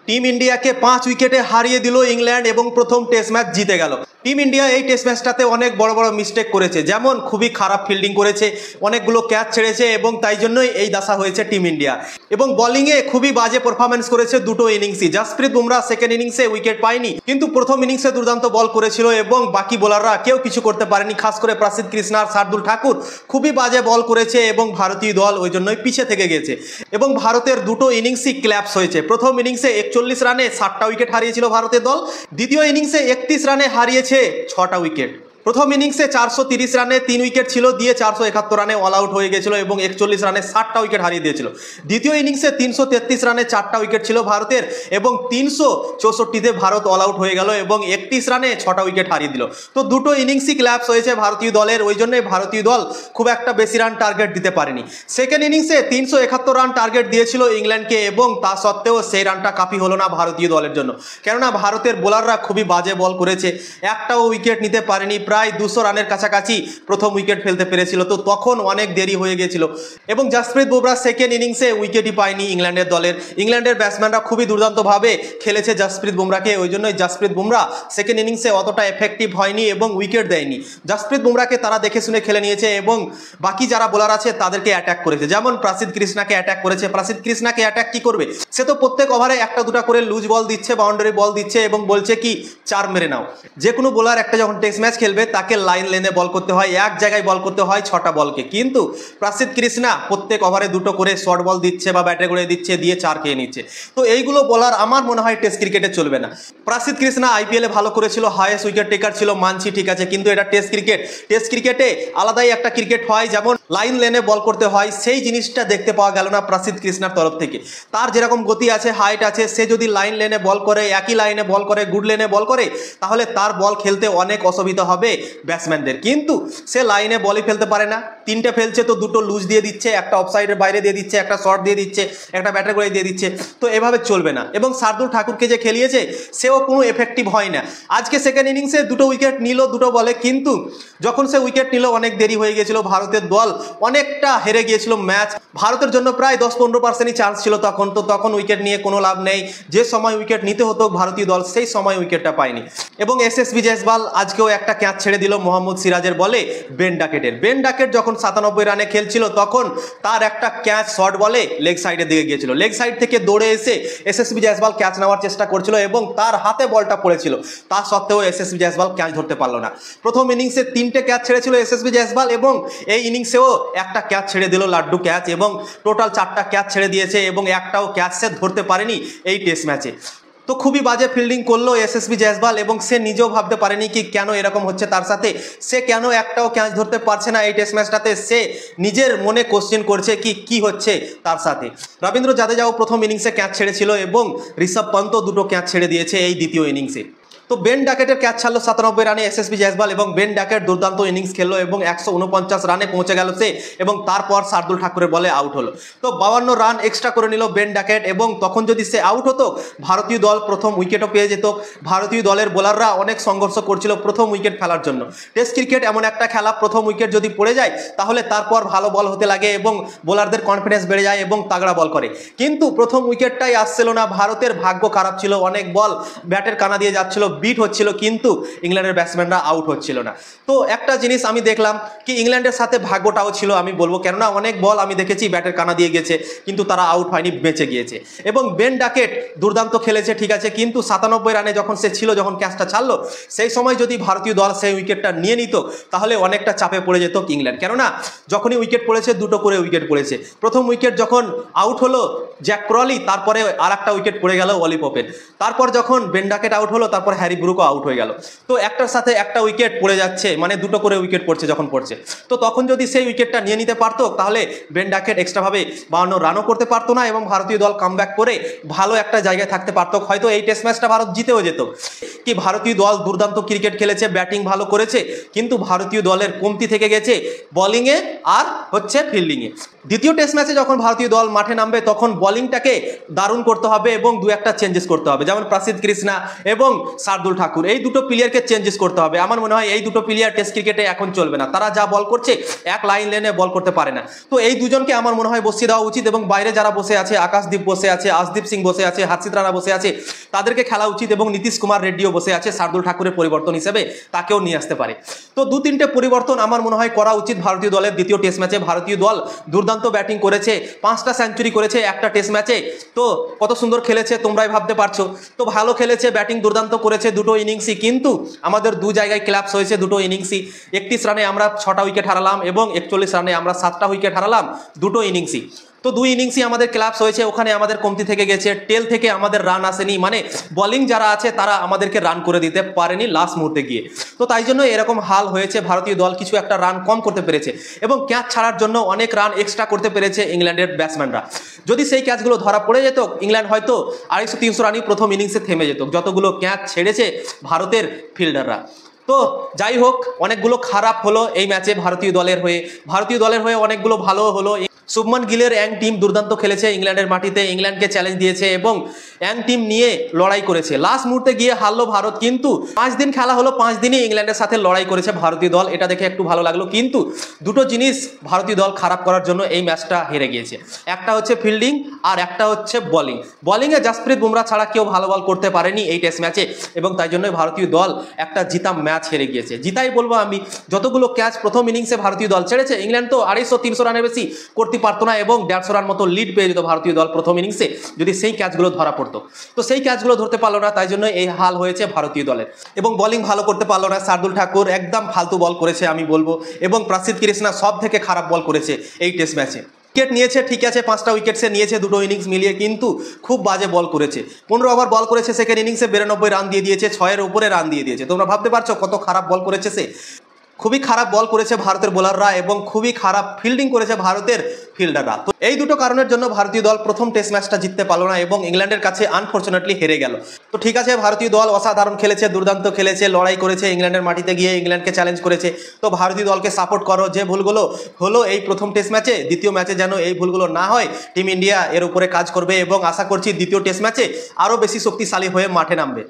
Team ইন্ডিয়াকে 5 উইকেটে হারিয়ে দিল ইংল্যান্ড এবং প্রথম টেস্ট ম্যাচ জিতে গেল। টিম ইন্ডিয়া এই টেস্ট ম্যাচটাতে অনেক বড় বড় মিস্টেক করেছে, যেমন খুবই খারাপ ফিল্ডিং করেছে, অনেকগুলো ক্যাচ ছেড়েছে এবং তাই জন্যই এই দশা হয়েছে টিম ইন্ডিয়া। এবং বোলিংয়ে খুবই বাজে পারফরমেন্স করেছে দুটো ইনিংসই। জাসপ্রীত বুমরা সেকেন্ড ইনিংসে উইকেট পায়নি, কিন্তু প্রথম ইনিংসে দুর্দান্ত বল করেছিল এবং বাকি বোলাররা কেউ কিছু করতে পারেনি, খাস করে প্রসিদ্ধ কৃষ্ণা আর শার্দুল ঠাকুর খুবই বাজে বল করেছে এবং ভারতীয় দল ওই জন্যই পিছিয়ে থেকে গেছে। এবং ভারতের দুটো ইনিংসই ক্ল্যাপস হয়েছে। প্রথম ইনিংসে 41 রানে 7টা উইকেট হারিয়েছিল ভারতের দল, দ্বিতীয় ইনিংসে 31 রানে হারিয়েছে 6টা উইকেট। প্রথম ইনিংসে 430 রানে 3 উইকেট ছিল, দিয়ে 471 রানে অল আউট হয়ে গেছিল এবং 41 রানে 7টা উইকেট হারিয়ে দিয়েছিল। দ্বিতীয় ইনিংসে 333 রানে 4টা উইকেট ছিল ভারতের এবং 364তে ভারত অল আউট হয়ে গেল এবং 31 রানে 6টা উইকেট হারিয়ে দিল। তো দুটো ইনিংসই ক্ল্যাপস হয়েছে ভারতীয় দলের, ওই জন্যই ভারতীয় দল খুব একটা বেশি রান টার্গেট দিতে পারেনি। সেকেন্ড ইনিংসে 371 রান টার্গেট দিয়েছিল ইংল্যান্ডকে এবং তা সত্ত্বেও সেই রানটা কাফি হলো না ভারতীয় দলের জন্য, কেননা ভারতের বোলাররা খুবই বাজে বল করেছে, একটাও উইকেট নিতে পারেনি। প্রায় 200 রানের কাছাকাছি প্রথম উইকেট ফেলতে পেরেছিল, তো তখন অনেক দেরি হয়ে গেছিল। এবং জাসপ্রীত বুমরা সেকেন্ড ইনিংসে উইকেটই পায়নি ইংল্যান্ডের দলের। ইংল্যান্ডের ব্যাটসম্যানরা খুবই দুর্দান্তভাবে খেলেছে জাসপ্রীত বুমরাকে, ওই জন্যই জাসপ্রীত বুমরা সেকেন্ড ইনিংসে অতটা এফেক্টিভ হয়নি এবং উইকেট দেয়নি। জাসপ্রীত বুমরাকে তারা দেখে শুনে খেলে নিয়েছে এবং বাকি যারা বোলার আছে তাদেরকে অ্যাটাক করেছে, যেমন প্রসিদ্ধ কৃষ্ণাকে অ্যাটাক করেছে। প্রসিদ্ধ কৃষ্ণাকে অ্যাটাক কি করবে, সে তো প্রত্যেক ওভারে একটা দুটা করে লুজ বল দিচ্ছে, বাউন্ডারি বল দিচ্ছে এবং বলছে কি 4 মেরে নাও। যে কোনো বোলার একটা যখন টেস্ট ম্যাচ খেলবে তাকে লাইন লেনে বল করতে হয়, এক জায়গায় বল করতে হয় 6টা বলকে, কিন্তু প্রসিদ্ধ কৃষ্ণা প্রত্যেক ওভারে দুটো করে শর্ট বল দিচ্ছে বা ব্যাটে করে দিচ্ছে, দিয়ে 4 খেয়ে নিচ্ছে। তো এইগুলো বলার আমার মনে হয় টেস্ট ক্রিকেটে চলবে না। প্রসিদ্ধ কৃষ্ণা আইপিএলে ভালো করেছিল, হাইয়েস্ট উইকেট টেকার ছিল, মানছি ঠিক আছে, কিন্তু এটা টেস্ট ক্রিকেট। টেস্ট ক্রিকেটে আলাদাই একটা ক্রিকেট হয়, যেমন লাইন লেনে বল করতে হয়, সেই জিনিসটা দেখতে পাওয়া গেল না প্রসিদ্ধ কৃষ্ণার তরফ থেকে। তার যেরকম গতি আছে, হাইট আছে, সে যদি লাইন লেনে বল করে, একই লাইনে বল করে, গুড লেনে বল করে, তাহলে তার বল খেলতে অনেক অসুবিধা হবে ব্যাটসম্যানদের, কিন্তু সে লাইনে বলই ফেলতে পারে না। 3টে ফেলছে তো 2টো লুজ দিয়ে দিচ্ছে, একটা অফসাইডের বাইরে দিয়ে দিচ্ছে, একটা শর্ট দিয়ে দিচ্ছে, একটা ব্যাটার করে দিয়ে দিচ্ছে, তো এভাবে চলবে না। এবং শার্দুল ঠাকুরকে যে খেলিয়েছে সেও কোনো এফেক্টিভ হয় না। আজকে সেকেন্ড ইনিংসে 2টো উইকেট নিল 2টো বলে, কিন্তু যখন সে উইকেট নিল অনেক দেরি হয়ে গিয়েছিল, ভারতের দল অনেকটা হেরে গিয়েছিল ম্যাচ। ভারতের জন্য প্রায় 10-15%ই চান্স ছিল তখন, তো তখন উইকেট নিয়ে কোনো লাভ নেই। যে সময় উইকেট নিতে হতো ভারতীয় দল সেই সময় উইকেটটা পায়নি। এবং এসএসবি জয়সওয়াল আজকেও একটা ক্যাচ ছেড়ে দিল মোহাম্মদ সিরাজের বলে বেন ডাকেটের। বেন ডাকেট যখন 97 রানে খেলছিল তখন তার একটা ক্যাচ শর্ট বলে লেগ সাইডের দিকে গিয়েছিল, লেগ সাইড থেকে দৌড়ে এসে এসএসবি জয়সওয়াল ক্যাচ নেওয়ার চেষ্টা করছিল এবং তার হাতে বলটা পড়েছিল, তা সত্ত্বেও এসএসবি জয়সওয়াল ক্যাচ ধরতে পারলো না। প্রথম ইনিংসে 3টে ক্যাচ ছেড়েছিল এসএসবি জয়সওয়াল এবং এই ইনিংসেও একটা ক্যাচ ছেড়ে দিল, লাড্ডু ক্যাচ, এবং টোটাল 4টা ক্যাচ ছেড়ে দিয়েছে এবং একটাও ক্যাচ সে ধরতে পারেনি এই টেস্ট ম্যাচে। তো খুবই বাজে ফিল্ডিং করলো এসএসবি জয়সওয়াল এবং সে নিজেও ভাবতে পারেনি কি কেন এরকম হচ্ছে তার সাথে, সে কেন একটাও ক্যাচ ধরতে পারছে না এই টেস্ট ম্যাচটাতে। সে নিজের মনে কোশ্চেন করছে কি হচ্ছে তার সাথে। রবীন্দ্র জাদেজাও প্রথম ইনিংসে ক্যাচ ছেড়েছিল এবং ঋষভ পন্তও 2টো ক্যাচ ছেড়ে দিয়েছে এই দ্বিতীয় ইনিংসে। তো বেন ডাকেটের ক্যাচ ছাড়লো 97 রানে এসএসবি জয়সওয়াল এবং বেন ডাকেট দুর্দান্ত ইনিংস খেললো এবং 149 রানে পৌঁছে গেল সে, এবং তারপর শার্দুল ঠাকুরের বলে আউট হলো। তো 52 রান এক্সট্রা করে নিল বেন ডাকেট এবং তখন যদি সে আউট হতো ভারতীয় দল প্রথম উইকেটও পেয়ে যেত। ভারতীয় দলের বোলাররা অনেক সংঘর্ষ করছিল প্রথম উইকেট ফেলার জন্য। টেস্ট ক্রিকেট এমন একটা খেলা, প্রথম উইকেট যদি পড়ে যায় তাহলে তারপর ভালো বল হতে লাগে এবং বোলারদের কনফিডেন্স বেড়ে যায় এবং তাগড়া বল করে, কিন্তু প্রথম উইকেটটাই আসছিল না। ভারতের ভাগ্য খারাপ ছিল, অনেক বল ব্যাটের কানা দিয়ে যাচ্ছিল, বিট হচ্ছিল, কিন্তু ইংল্যান্ডের ব্যাটসম্যানরা আউট হচ্ছিল না। তো একটা জিনিস আমি দেখলাম কি ইংল্যান্ডের সাথে ভাগ্যটাও ছিল আমি বলবো, কেননা অনেক বল আমি দেখেছি ব্যাটের কানা দিয়ে গেছে কিন্তু তারা আউট হয়নি, বেঁচে গিয়েছে। এবং বেন ডাকেট দুর্দান্ত খেলেছে ঠিক আছে, কিন্তু 97 রানে যখন সে ছিল, যখন ক্যাচটা ছাড়লো, সেই সময় যদি ভারতীয় দল সেই উইকেটটা নিয়ে নিত তাহলে অনেকটা চাপে পড়ে যেত ইংল্যান্ড, কেননা যখনই উইকেট পড়েছে 2টো করে উইকেট পড়েছে। প্রথম উইকেট যখন আউট হলো জ্যাক ক্রলি, তারপরে আর একটা উইকেট পড়ে গেল অলি পপের, তারপর যখন বেন ডাকেট আউট হলো তারপর হ্যারি ব্রুকও আউট হয়ে গেল। তো একটার সাথে একটা উইকেট পড়ে যাচ্ছে, মানে 2টো করে উইকেট পড়ছে যখন পড়ছে, তো তখন যদি সেই উইকেটটা নিয়ে নিতে পারতো তাহলে বেন ডাকেট এক্সট্রাভাবে 52 রানও করতে পারতো না এবং ভারতীয় দল কামব্যাক করে ভালো একটা জায়গায় থাকতে পারতো, হয়তো এই টেস্ট ম্যাচটা ভারত জিতেও যেত। কি ভারতীয় দল দুর্দান্ত ক্রিকেট খেলেছে, ব্যাটিং ভালো করেছে, কিন্তু ভারতীয় দলের কমতি থেকে গেছে বোলিংয়ে আর হচ্ছে ফিল্ডিংয়ে। দ্বিতীয় টেস্ট ম্যাচে যখন ভারতীয় দল মাঠে নামবে তখন বোলিংটাকে দারুণ করতে হবে এবং দু একটা চেঞ্জেস করতে হবে, যেমন প্রসিদ্ধ কৃষ্ণা এবং শার্দুল ঠাকুর, এই দুটো প্লেয়ারকে চেঞ্জেস করতে হবে। আমার মনে হয় এই দুটো প্লেয়ার টেস্ট ক্রিকেটে এখন চলবে না, তারা যা বল করছে এক লাইন লেনে বল করতে পারে না। তো এই দুজনকে আমার মনে হয় বসিয়ে দেওয়া উচিত এবং বাইরে যারা বসে আছে, আকাশদীপ বসে আছে, আশদীপ সিং বসে আছে, হার্ষিত রানা বসে আছে, তাদেরকে খেলা উচিত এবং নীতিশ কুমার রেড্ডিও বসে আছে শার্দুল ঠাকুরের পরিবর্তন হিসেবে, তাকেও নিয়ে আসতে পারে। তো দু তিনটে পরিবর্তন আমার মনে হয় করা উচিত ভারতীয় দলের। দ্বিতীয় টেস্ট ম্যাচে ভারতীয় দল দুর্দান্ত ব্যাটিং করেছে, 5টা সেঞ্চুরি করেছে একটা টেস্ট ম্যাচে, তো কত সুন্দর খেলেছে তোমরাই ভাবতে পারছো। তো ভালো খেলেছে, ব্যাটিং দুর্দান্ত করেছে দুটো ইনিংসই, কিন্তু আমাদের দু জায়গায় ক্ল্যাপস হয়েছে দুটো ইনিংসই। 31 রানে আমরা 6টা উইকেট হারালাম এবং 41 রানে আমরা 7টা উইকেট হারালাম দুটো ইনিংসই। তো দুই ইনিংসই আমাদের ক্লাবস হয়েছে, ওখানে আমাদের কমতি থেকে গেছে, টেল থেকে আমাদের রান আসেনি, মানে বোলিং যারা আছে তারা আমাদেরকে রান করে দিতে পারেনি লাস্ট মুহূর্তে গিয়ে। তো তাই জন্য এরকম হাল হয়েছে, ভারতীয় দল কিছু একটা রান কম করতে পেরেছে এবং ক্যাচ ছাড়ার জন্য অনেক রান এক্সট্রা করতে পেরেছে ইংল্যান্ডের ব্যাটসম্যানরা। যদি সেই ক্যাচগুলো ধরা পড়ে যেত, ইংল্যান্ড হয়তো 250-300 রানই প্রথম ইনিংসে থেমে যেত, যতগুলো ক্যাচ ছেড়েছে ভারতের ফিল্ডাররা। তো যাই হোক, অনেকগুলো খারাপ হলো এই ম্যাচে ভারতীয় দলের হয়ে অনেকগুলো ভালো হলো। শুভমান গিলের ইয়াং টিম দুর্দান্ত খেলেছে ইংল্যান্ডের মাটিতে, ইংল্যান্ডকে চ্যালেঞ্জ দিয়েছে এবং ইয়াং টিম নিয়ে লড়াই করেছে। লাস্ট মুহূর্তে গিয়ে হারলো ভারত, কিন্তু 5 দিন খেলা হলো, 5 দিনই ইংল্যান্ডের সাথে লড়াই করেছে ভারতীয় দল, এটা দেখে একটু ভালো লাগলো। কিন্তু দুটো জিনিস ভারতীয় দল খারাপ করার জন্য এই ম্যাচটা হেরে গিয়েছে, একটা হচ্ছে ফিল্ডিং আর একটা হচ্ছে বোলিংয়ে জাসপ্রীত বুমরা ছাড়া কেউ ভালো বল করতে পারেনি এই টেস্ট ম্যাচে এবং তাই জন্য ভারতীয় দল একটা জিতা ম্যাচ হেরে গিয়েছে। জিতাই বলবো আমি, যতগুলো ক্যাচ প্রথম ইনিংসে ভারতীয় দল ছেড়েছে, ইংল্যান্ড তো 250-300 রানের বেশি করতে পারতো না এবং 150 রান মতো লিড পেয়ে যেত ভারতীয় দল প্রথম ইনিংসে যদি সেই ক্যাচগুলো ধরা পড়তো। তো সেই ক্যাচগুলো ধরতে পারলো না, তাই জন্য এই হাল হয়েছে ভারতীয় দলের। এবং বোলিং ভালো করতে পারলো না, শার্দুল ঠাকুর একদম ফালতু বল করেছে আমি বলবো, এবং প্রসিদ্ধ কৃষ্ণা সব থেকে খারাপ বল করেছে এই টেস্ট ম্যাচে। উইকেট নিয়েছে ঠিক আছে, 5টা উইকেট সে নিয়েছে দুটো ইনিংস মিলিয়ে, কিন্তু খুব বাজে বল করেছে। 15 ওভার বল করেছে সেকেন্ড ইনিংসে, 92 রান দিয়ে দিয়েছে, 6-এর উপরে রান দিয়ে দিয়েছে। তোমরা ভাবতে পারছো কত খারাপ বল করেছে সে। খুবই খারাপ বল করেছে ভারতের বোলাররা এবং খুবই খারাপ ফিল্ডিং করেছে ভারতের ফিল্ডাররা। তো এই দুটো কারণের জন্য ভারতীয় দল প্রথম টেস্ট ম্যাচটা জিততে পারলো না এবং ইংল্যান্ডের কাছে আনফরচুনেটলি হেরে গেল। তো ঠিক আছে, ভারতীয় দল অসাধারণ খেলেছে, দুর্দান্ত খেলেছে, লড়াই করেছে, ইংল্যান্ডের মাটিতে গিয়ে ইংল্যান্ডকে চ্যালেঞ্জ করেছে। তো ভারতীয় দলকে সাপোর্ট করো, যে ভুলগুলো হলো এই প্রথম টেস্ট ম্যাচে, দ্বিতীয় ম্যাচে যেন এই ভুলগুলো না হয়। টিম ইন্ডিয়া এর উপরে কাজ করবে এবং আশা করছি দ্বিতীয় টেস্ট ম্যাচে আরও বেশি শক্তিশালী হয়ে মাঠে নামবে।